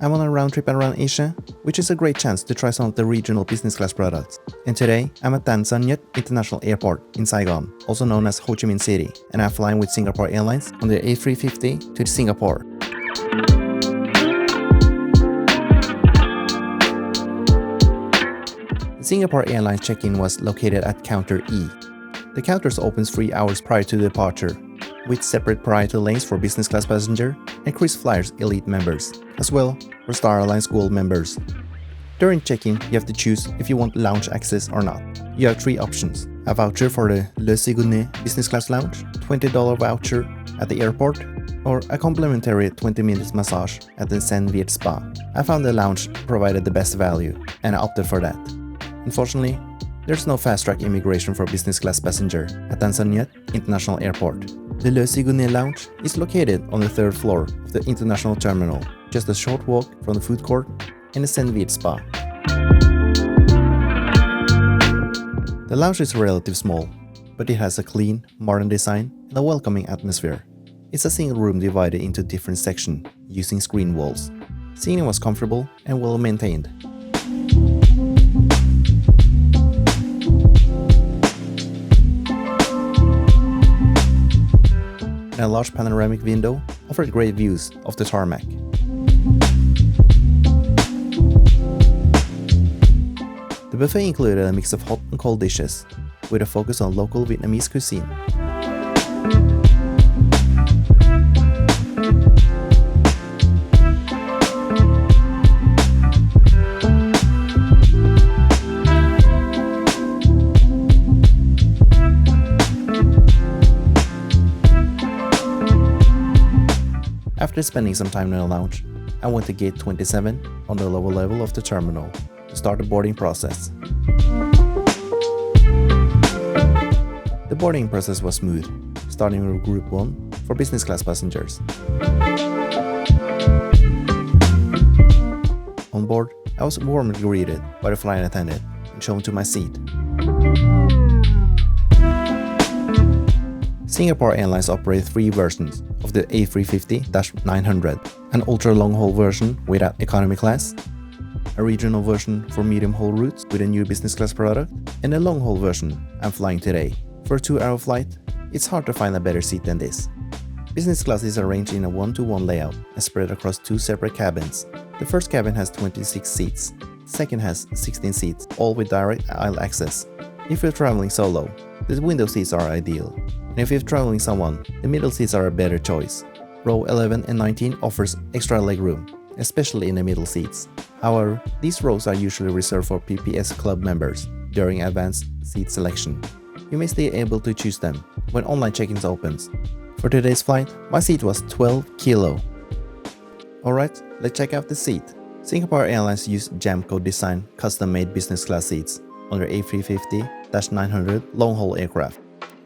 I'm on a round trip around Asia, which is a great chance to try some of the regional business class products. And today, I'm at Nhat International Airport in Saigon, also known as Ho Chi Minh City, and I'm flying with Singapore Airlines on the A350 to Singapore. The Singapore Airlines check-in was located at Counter E. The counters opens 3 hours prior to departure, with separate priority lanes for business class passenger and KrisFlyers Elite members, as well for Star Alliance Gold members. During check-in, you have to choose if you want lounge access or not. You have 3 options: a voucher for the Saigonnais Business Class Lounge, $20 voucher at the airport, or a complimentary 20-minute massage at the Nhat Spa. I found the lounge provided the best value, and I opted for that. Unfortunately, there's no fast-track immigration for business class passenger at Nhat International Airport. The Saigonnais Lounge is located on the 3rd floor of the international terminal, just a short walk from the food court and the Nhat Spa. The lounge is relatively small, but it has a clean, modern design and a welcoming atmosphere. It's a single room divided into different sections using screen walls. Seating was comfortable and well maintained. And a large panoramic window offered great views of the tarmac. The buffet included a mix of hot and cold dishes, with a focus on local Vietnamese cuisine. After spending some time in the lounge, I went to gate 27 on the lower level of the terminal to start the boarding process. The boarding process was smooth, starting with Group 1 for business class passengers. On board, I was warmly greeted by the flight attendant and shown to my seat. Singapore Airlines operates 3 versions of the A350-900, an ultra-long-haul version without economy class, a regional version for medium-haul routes with a new business class product, and a long-haul version I'm flying today. For a 2-hour flight, it's hard to find a better seat than this. Business class is arranged in a 1-to-1 layout and spread across 2 separate cabins. The first cabin has 26 seats, the second has 16 seats, all with direct aisle access. If you're traveling solo, the window seats are ideal. And if you're traveling someone, the middle seats are a better choice. Row 11 and 19 offers extra legroom, especially in the middle seats. However, these rows are usually reserved for PPS Club members during advanced seat selection. You may stay able to choose them when online check-ins opens. For today's flight, my seat was 12 kilo. Alright, let's check out the seat. Singapore Airlines used Jamco design custom-made business class seats on their A350-900 long-haul aircraft.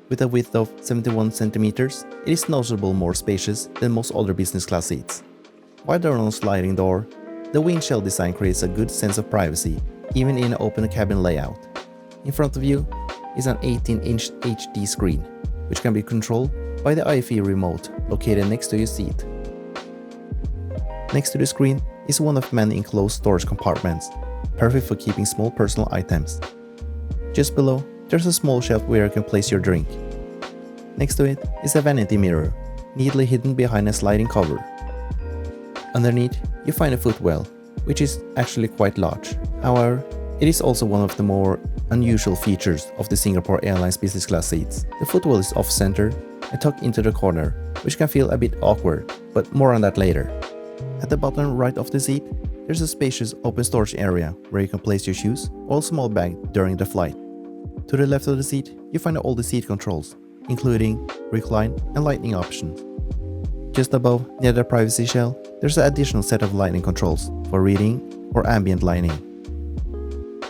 With a width of 71 centimeters, it is noticeably more spacious than most other business class seats. While there is no sliding door, the windshield design creates a good sense of privacy, even in an open cabin layout. In front of you is an 18-inch HD screen, which can be controlled by the WIFI remote located next to your seat. Next to the screen is one of many enclosed storage compartments, perfect for keeping small personal items. Just below, there's a small shelf where you can place your drink. Next to it is a vanity mirror, neatly hidden behind a sliding cover. Underneath, you find a footwell, which is actually quite large. However, it is also one of the more unusual features of the Singapore Airlines business class seats. The footwell is off-center and tucked into the corner, which can feel a bit awkward, but more on that later. At the bottom right of the seat, there's a spacious open storage area where you can place your shoes or a small bag during the flight. To the left of the seat, you find all the seat controls, including recline and lighting options. Just above, near the privacy shell, there's an additional set of lighting controls for reading or ambient lighting.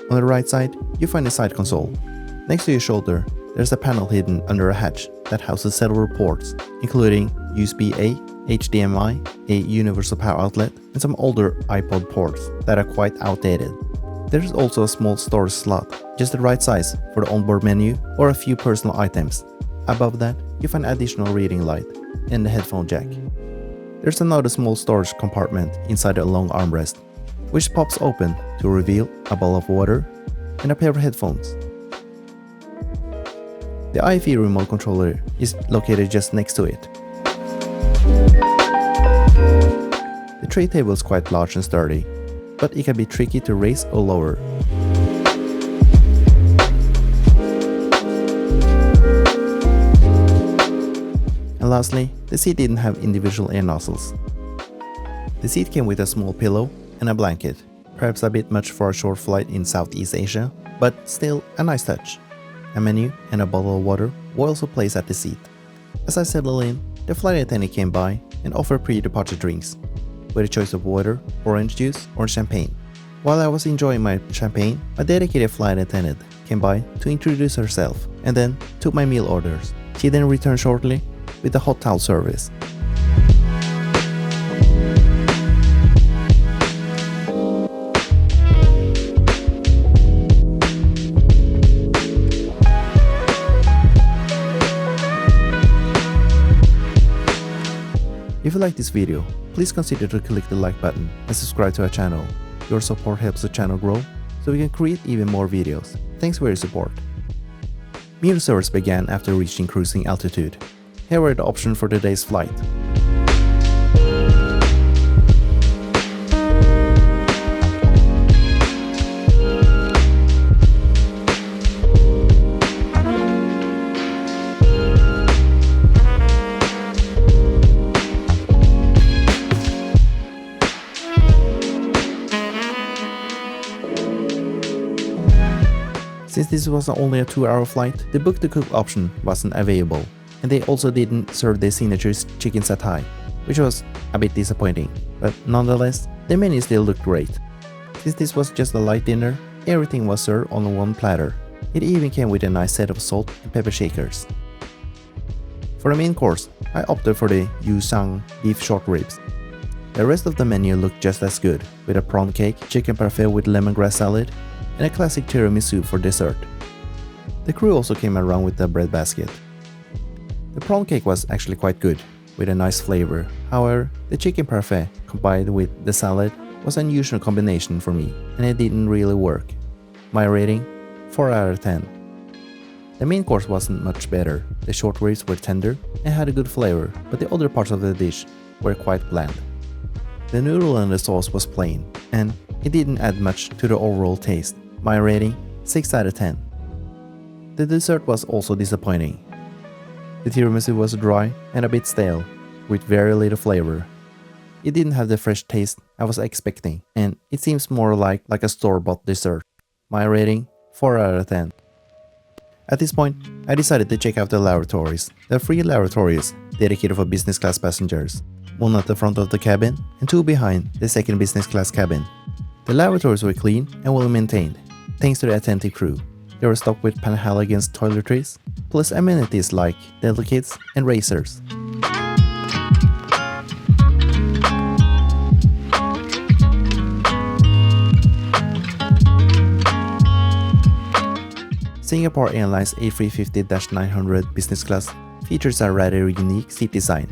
On the right side, you find the side console. Next to your shoulder, there's a panel hidden under a hatch that houses several ports, including USB-A, HDMI, a universal power outlet, and some older iPod ports that are quite outdated. There is also a small storage slot, just the right size for the onboard menu or a few personal items. Above that, you find additional reading light and the headphone jack. There's another small storage compartment inside the long armrest, which pops open to reveal a bottle of water and a pair of headphones. The WIFI remote controller is located just next to it. The tray table is quite large and sturdy, but it can be tricky to raise or lower. And lastly, the seat didn't have individual air nozzles. The seat came with a small pillow and a blanket, perhaps a bit much for a short flight in Southeast Asia, but still a nice touch. A menu and a bottle of water were also placed at the seat. As I settled in, the flight attendant came by and offered pre-departure drinks, with a choice of water, orange juice, or champagne. While I was enjoying my champagne, a dedicated flight attendant came by to introduce herself and then took my meal orders. She then returned shortly with the hot towel service. If you like this video, please consider to click the like button and subscribe to our channel. Your support helps the channel grow so we can create even more videos. Thanks for your support. Meal service began after reaching cruising altitude. Here are the options for today's flight. Since this was only a 2-hour flight, the book-to-cook option wasn't available, and they also didn't serve their signature chicken satay, which was a bit disappointing, but nonetheless, the menu still looked great. Since this was just a light dinner, everything was served on one platter. It even came with a nice set of salt and pepper shakers. For the main course, I opted for the Yusang beef short ribs. The rest of the menu looked just as good, with a prawn cake, chicken parfait with lemongrass salad, and a classic tiramisu for dessert. The crew also came around with a bread basket. The prawn cake was actually quite good, with a nice flavor. However, the chicken parfait combined with the salad was an unusual combination for me, and it didn't really work. My rating? 4 out of 10. The main course wasn't much better. The short ribs were tender and had a good flavor, but the other parts of the dish were quite bland. The noodle and the sauce was plain, and it didn't add much to the overall taste. My rating? 6 out of 10. The dessert was also disappointing. The tiramisu was dry and a bit stale, with very little flavor. It didn't have the fresh taste I was expecting, and it seems more like a store-bought dessert. My rating? 4 out of 10. At this point, I decided to check out the lavatories. There are 3 lavatories dedicated for business class passengers, 1 at the front of the cabin and 2 behind the second business class cabin. The lavatories were clean and well maintained, thanks to the attentive crew. They were stocked with Panhellenians toiletries, plus amenities like dental kits and razors. Singapore Airlines A350-900 business class features a rather unique seat design.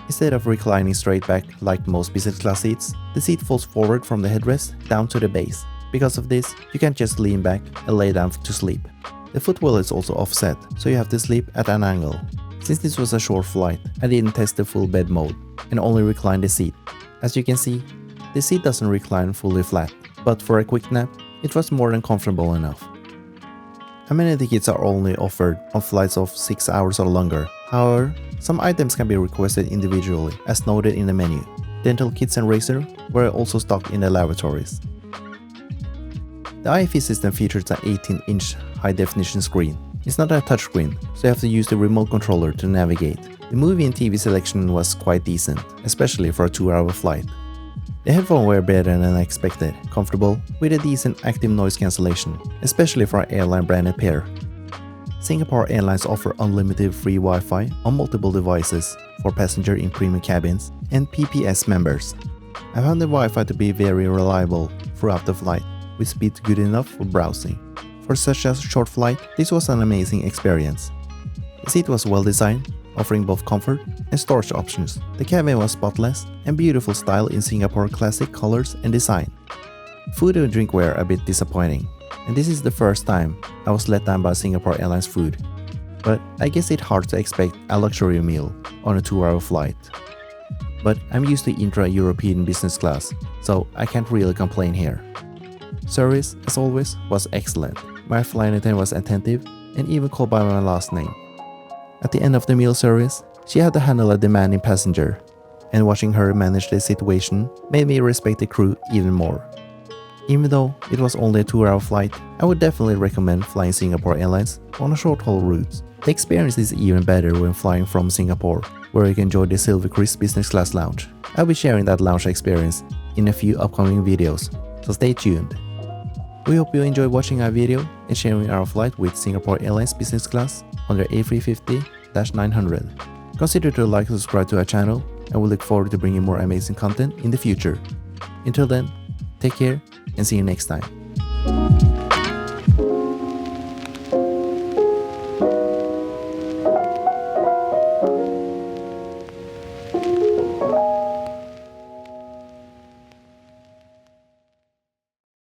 Instead of reclining straight back like most business class seats, the seat falls forward from the headrest down to the base. Because of this, you can't just lean back and lay down to sleep. The footwell is also offset, so you have to sleep at an angle. Since this was a short flight, I didn't test the full bed mode and only reclined the seat. As you can see, the seat doesn't recline fully flat, but for a quick nap, it was more than comfortable enough. Amenity kits are only offered on flights of 6 hours or longer. However, some items can be requested individually, as noted in the menu. Dental kits and razor were also stocked in the lavatories. The WIFI system features an 18-inch high-definition screen. It's not a touchscreen, so you have to use the remote controller to navigate. The movie and TV selection was quite decent, especially for a 2-hour flight. The headphones were better than I expected, comfortable, with a decent active noise cancellation, especially for an airline branded pair. Singapore Airlines offer unlimited free Wi-Fi on multiple devices for passengers in premium cabins and PPS members. I found the Wi-Fi to be very reliable throughout the flight, with speed good enough for browsing. For such a short flight, this was an amazing experience. The seat was well designed, offering both comfort and storage options. The cabin was spotless and beautiful style in Singapore classic colors and design. Food and drink were a bit disappointing, and this is the first time I was let down by Singapore Airlines food. But I guess it's hard to expect a luxury meal on a 2-hour flight. But I'm used to intra-European business class, so I can't really complain here. Service, as always, was excellent. My flight attendant was attentive and even called by my last name. At the end of the meal service, she had to handle a demanding passenger, and watching her manage the situation made me respect the crew even more. Even though it was only a 2-hour flight, I would definitely recommend flying Singapore Airlines on a short-haul route. The experience is even better when flying from Singapore, where you can enjoy the Silver Crisp Business Class Lounge. I'll be sharing that lounge experience in a few upcoming videos, so stay tuned. We hope you enjoy watching our video and sharing our flight with Singapore Airlines Business Class on their A350-900. Consider to like and subscribe to our channel, and we look forward to bringing more amazing content in the future. Until then, take care and see you next time.